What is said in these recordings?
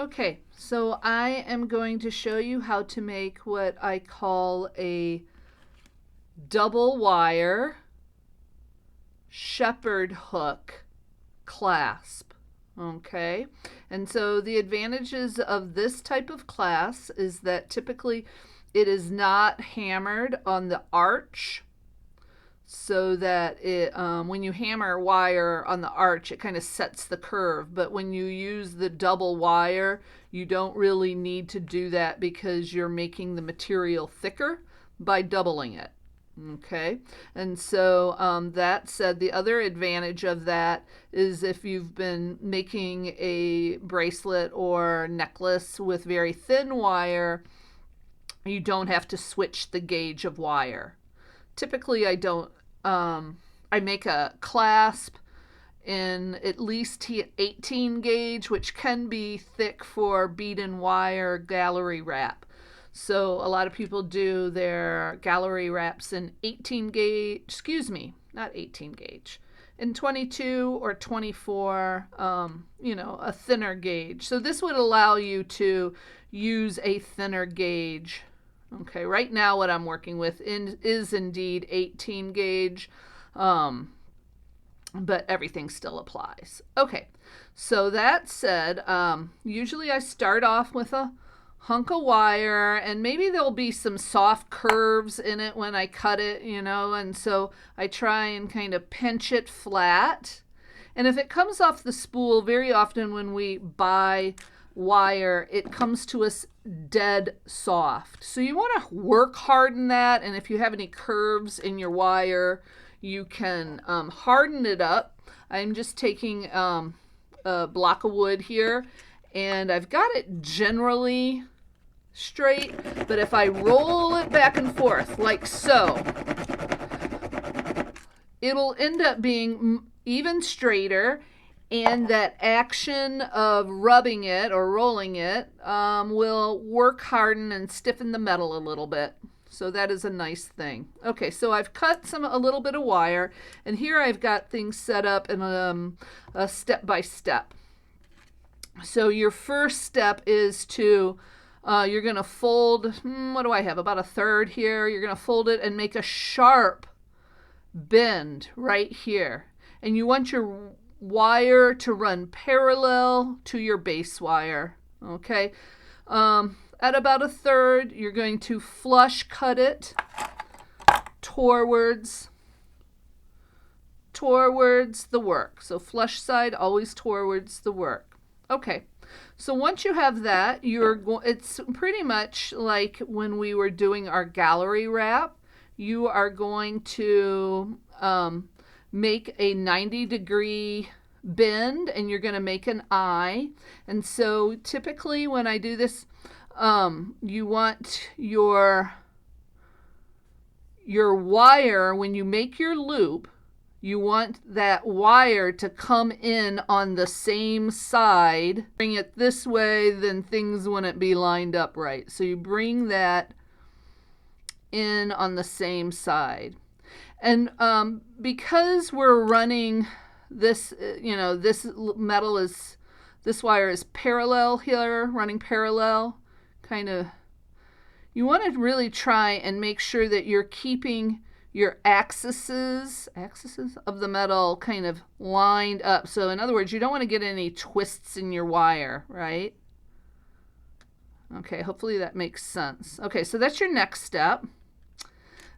Okay, so I am going to show you how to make what I call a double wire Shepard hook clasp. Okay, and so the advantages of this type of clasp is that typically it is not hammered on the arch, so that when you hammer wire on the arch, it kind of sets the curve. But when you use the double wire, you don't really need to do that because you're making the material thicker by doubling it. Okay, and so that said, the other advantage of that is if you've been making a bracelet or necklace with very thin wire, you don't have to switch the gauge of wire. Typically, I don't. I make a clasp in at least 18 gauge, which can be thick for bead and wire gallery wrap. So a lot of people do their gallery wraps in 18 gauge, excuse me, not 18 gauge, in 22 or 24, a thinner gauge. So this would allow you to use a thinner gauge. Okay, right now what I'm working with is indeed 18 gauge, but everything still applies. Okay, so that said, usually I start off with a hunk of wire, and maybe there'll be some soft curves in it when I cut it, and so I try and kind of pinch it flat. And if it comes off the spool, very often when we buy wire, it comes to us dead soft. So you want to work harden that, and if you have any curves in your wire, you can harden it up. I'm just taking a block of wood here, and I've got it generally straight, but if I roll it back and forth like so, it'll end up being even straighter, and that action of rubbing it or rolling it will work harden and stiffen the metal a little bit. So that is a nice thing. Okay, so I've cut a little bit of wire, and here I've got things set up in a step by step. So your first step is to you're going to fold, what do I have, about a third here. You're going to fold it and make a sharp bend right here. And you want your wire to run parallel to your base wire. Okay. At about a third, you're going to flush cut it towards the work. So flush side always towards the work. Okay. So once you have that, it's pretty much like when we were doing our gallery wrap. You are going to make a 90-degree bend, and you're going to make an eye. And so typically when I do this, you want your wire, when you make your loop, you want that wire to come in on the same side. Bring it this way, then things wouldn't be lined up right. So you bring that in on the same side. And because we're running this, this wire is parallel here, running parallel, kind of, you want to really try and make sure that you're keeping your axes of the metal kind of lined up. So in other words, you don't want to get any twists in your wire, right? Okay, hopefully that makes sense. Okay, so that's your next step.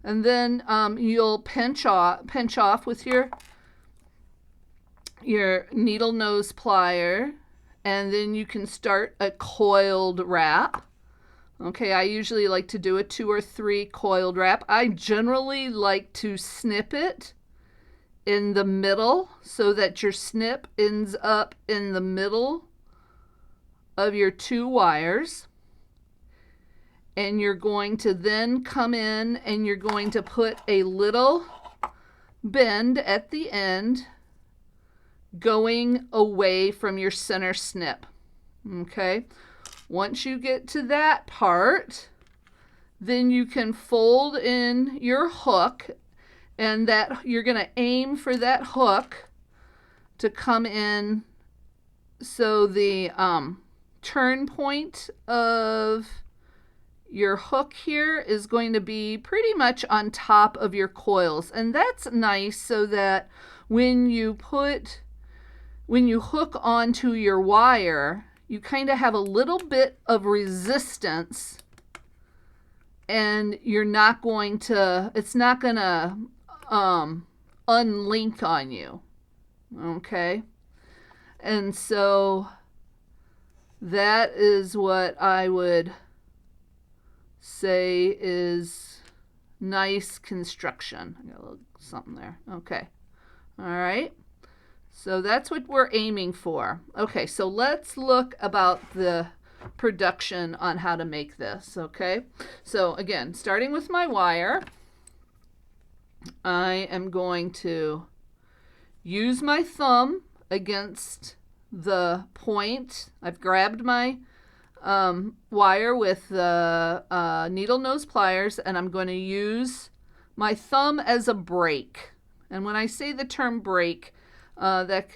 And then you'll pinch off with your needle nose plier, and then you can start a coiled wrap. Okay, I usually like to do a 2 or 3 coiled wrap. I generally like to snip it in the middle so that your snip ends up in the middle of your 2 wires. And you're going to then come in and you're going to put a little bend at the end going away from your center snip. Okay. Once you get to that part, then you can fold in your hook, and that you're going to aim for that hook to come in so the turn point of your hook here is going to be pretty much on top of your coils, and that's nice so that when you hook onto your wire, you kind of have a little bit of resistance, and you're not going to, it's not going to unlink on you. Okay? And so that is what I would say is nice construction. I got a little something there. Okay. All right. So that's what we're aiming for. Okay, so let's look about the production on how to make this, okay? So again, starting with my wire, I am going to use my thumb against the point. I've grabbed my wire with the needle nose pliers, and I'm going to use my thumb as a brake. And when I say the term brake, that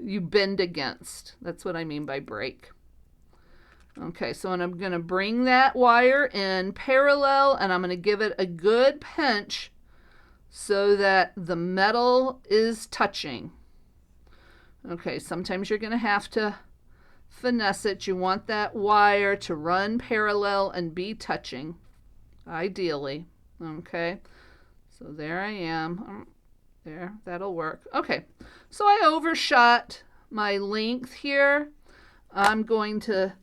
you bend against. That's what I mean by brake. Okay, so I'm going to bring that wire in parallel, and I'm going to give it a good pinch so that the metal is touching. Okay, sometimes you're going to have to finesse it. You want that wire to run parallel and be touching, ideally. Okay, so there I am. There, that'll work. Okay, so I overshot my length here. I'm going to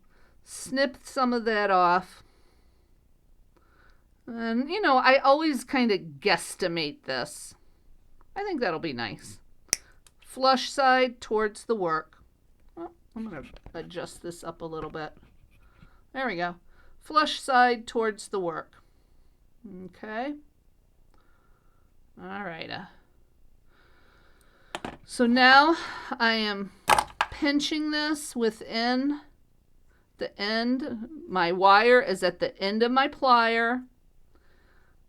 snip some of that off. And, you know, I always kind of guesstimate this. I think that'll be nice. Flush side towards the work. Oh, I'm going to adjust this up a little bit. There we go. Flush side towards the work. Okay. All right. So now I am pinching this within the end. My wire is at the end of my plier.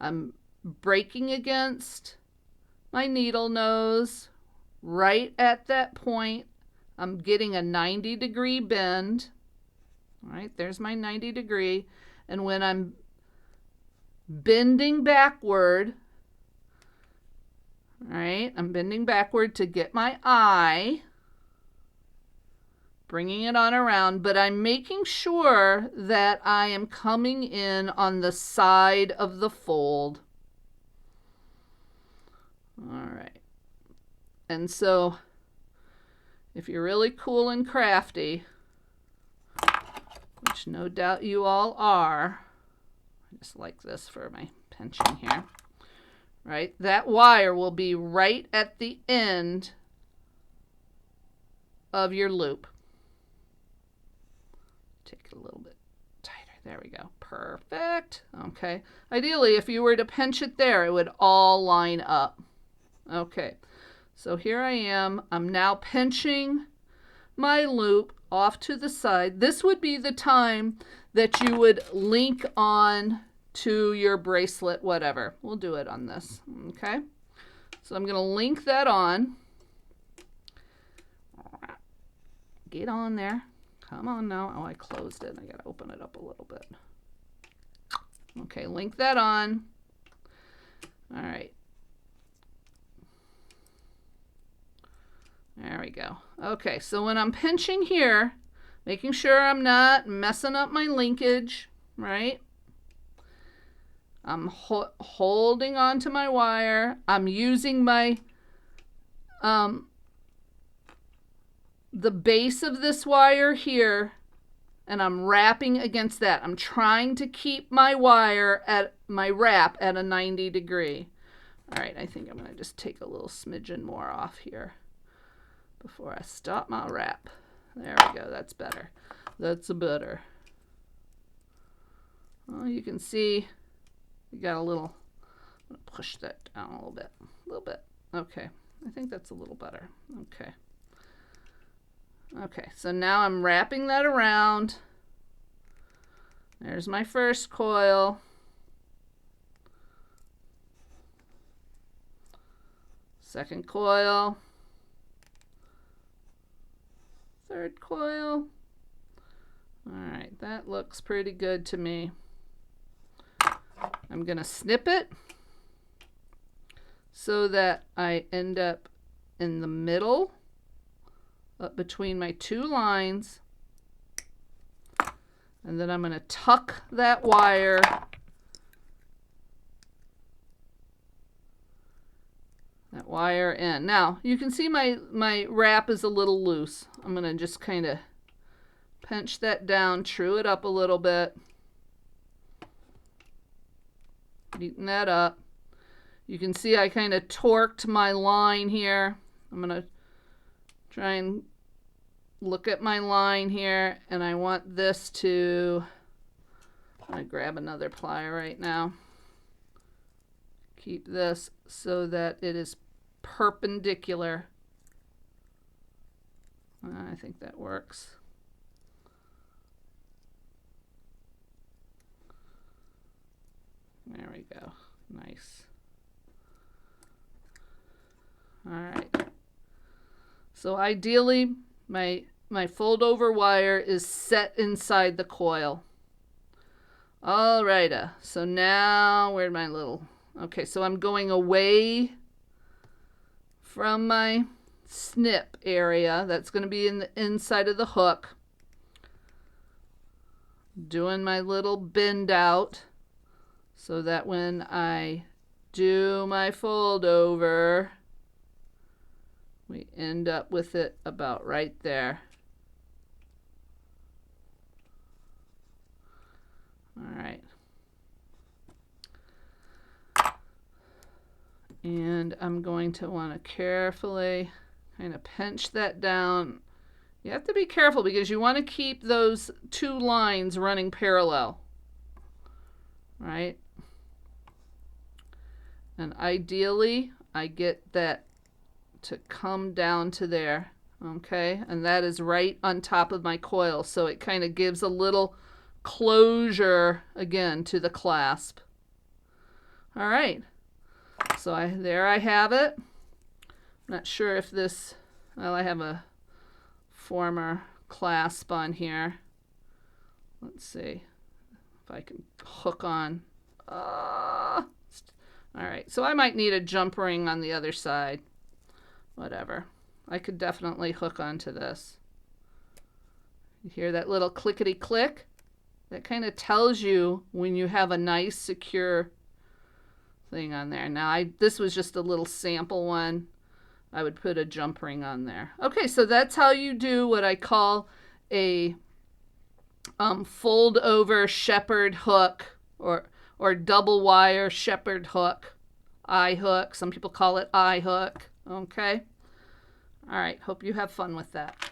I'm braking against my needle nose right at that point. I'm getting a 90-degree bend. All right, there's my 90 degree. And when I'm bending backward, all right, I'm bending backward to get my eye, bringing it on around, but I'm making sure that I am coming in on the side of the fold. All right. And so if you're really cool and crafty, which no doubt you all are, I just like this for my pinching here. Right, that wire will be right at the end of your loop. Take it a little bit tighter. There we go. Perfect. Okay. Ideally, if you were to pinch it there, it would all line up. Okay. So here I am. I'm now pinching my loop off to the side. This would be the time that you would link on to your bracelet, whatever. We'll do it on this. Okay. So I'm going to link that on. Get on there. Come on now. Oh, I closed it. I got to open it up a little bit. Okay, link that on. All right. There we go. Okay, so when I'm pinching here, making sure I'm not messing up my linkage, right? I'm holding on to my wire. I'm using my the base of this wire here, and I'm wrapping against that. I'm trying to keep my wire at my wrap at a 90 degree. All right, I think I'm going to just take a little smidgen more off here before I stop my wrap. There we go. That's better. That's better. Well, you can see we got a little, I'm going to push that down a little bit. A little bit. Okay. I think that's a little better. Okay. Okay, so now I'm wrapping that around. There's my first coil. Second coil. Third coil. That looks pretty good to me. I'm going to snip it so that I end up in the middle, up between my two lines. And then I'm going to tuck that wire in. Now, you can see my wrap is a little loose. I'm going to just kind of pinch that down, true it up a little bit. Neaten that up. You can see I kind of torqued my line here. I'm going to try and look at my line here, and I want this to, I'm going to grab another plier right now. Keep this so that it is perpendicular. I think that works. There we go. Nice. All right. So ideally, my fold over wire is set inside the coil. All right. So now, where'd my little... Okay, so I'm going away from my snip area. That's going to be in the inside of the hook. Doing my little bend out so that when I do my fold over, we end up with it about right there. All right. And I'm going to want to carefully kind of pinch that down. You have to be careful because you want to keep those two lines running parallel, right? And ideally, I get that to come down to there, okay? And that is right on top of my coil, so it kind of gives a little closure again to the clasp. All right. So there I have it. I'm not sure if this, well, I have a former clasp on here. Let's see if I can hook on. All right, so I might need a jump ring on the other side. Whatever. I could definitely hook onto this. You hear that little clickety click? That kind of tells you when you have a nice secure thing on there. Now, this was just a little sample one. I would put a jump ring on there. Okay, so that's how you do what I call a fold over Shepard hook or double wire Shepard hook, eye hook. Some people call it eye hook. Okay. All right. Hope you have fun with that.